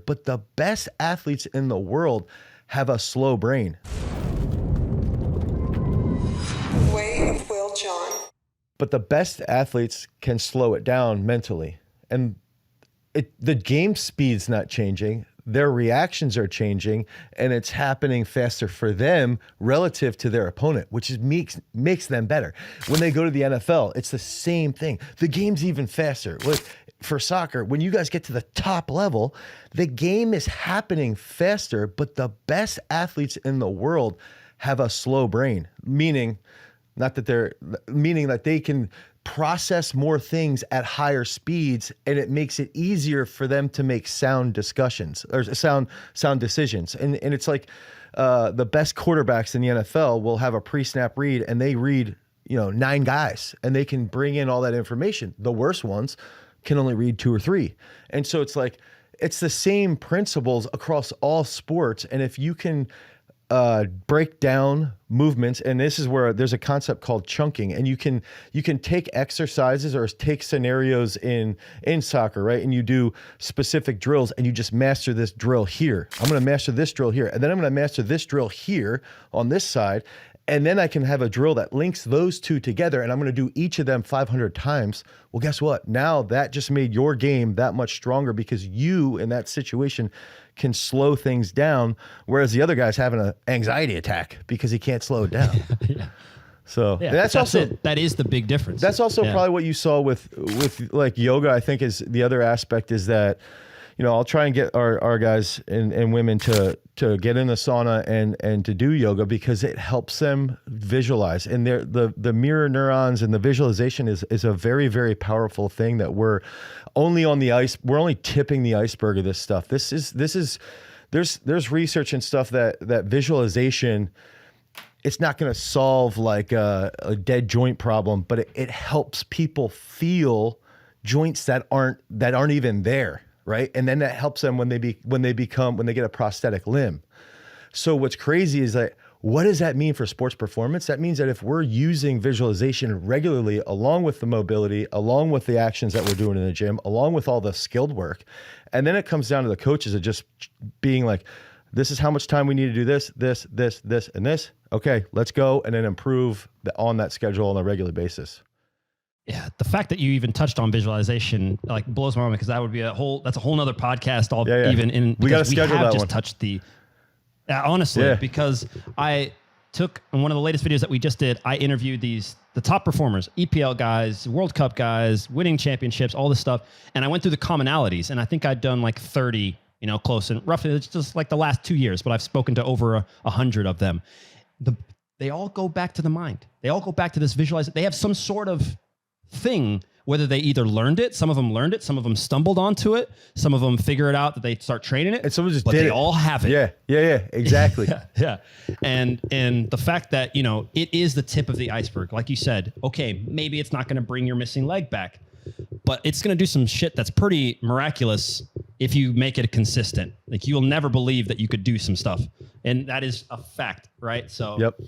but the best athletes in the world have a slow brain. Way of Will John. But the best athletes can slow it down mentally. And the game speed's not changing. Their reactions are changing, and it's happening faster for them relative to their opponent, which makes them better. When they go to the NFL, it's the same thing. The game's even faster. Look, for soccer, when you guys get to the top level, the game is happening faster, but the best athletes in the world have a slow brain, meaning that they can process more things at higher speeds, and it makes it easier for them to make sound discussions or sound decisions. And it's like the best quarterbacks in the NFL will have a pre-snap read, and they read 9 guys, and they can bring in all that information. The worst ones can only read 2 or 3. And so it's like, it's the same principles across all sports. And if you can break down movements, and this is where there's a concept called chunking, and you can take exercises or take scenarios in soccer, right? And you do specific drills, and you just master this drill here. I'm going to master this drill here, and then I'm going to master this drill here on this side. And then I can have a drill that links those two together, and I'm going to do each of them 500 times. Well, guess what? Now that just made your game that much stronger, because you, in that situation, can slow things down, whereas the other guy's having an anxiety attack because he can't slow it down. Yeah. So that's also that is the big difference. That's also probably what you saw with like yoga. I think is the other aspect is that, I'll try and get our guys and women to get in the sauna and to do yoga, because it helps them visualize. And the mirror neurons and the visualization is a very, very powerful thing that we're only on the ice. We're only tipping the iceberg of this stuff. There's research and stuff that visualization, it's not going to solve like a dead joint problem, but it helps people feel joints that aren't even there. Right. And then that helps them when they get a prosthetic limb. So what's crazy is that, what does that mean for sports performance? That means that if we're using visualization regularly, along with the mobility, along with the actions that we're doing in the gym, along with all the skilled work, and then it comes down to the coaches of just being like, this is how much time we need to do this, and this. Okay, let's go. And then improve on that schedule on a regular basis. Yeah, the fact that you even touched on visualization like blows my mind, because that's a whole nother podcast. We got to schedule that one. Touched honestly, because I took in one of the latest videos that we just did, I interviewed the top performers, EPL guys, World Cup guys, winning championships, all this stuff, and I went through the commonalities, and I think I'd done like 30, close, and roughly it's just like the last 2 years, but I've spoken to over 100 of them. They all go back to the mind. They all go back to this visualization. They have some sort of thing, whether they either learned it, some of them learned it, some of them stumbled onto it, some of them figure it out that they start training it, and some just but they all have it. Yeah, exactly. yeah. And the fact that, it is the tip of the iceberg. Like you said, okay, maybe it's not going to bring your missing leg back, but it's going to do some shit that's pretty miraculous if you make it consistent. Like, you'll never believe that you could do some stuff. And that is a fact, right? So. Yep.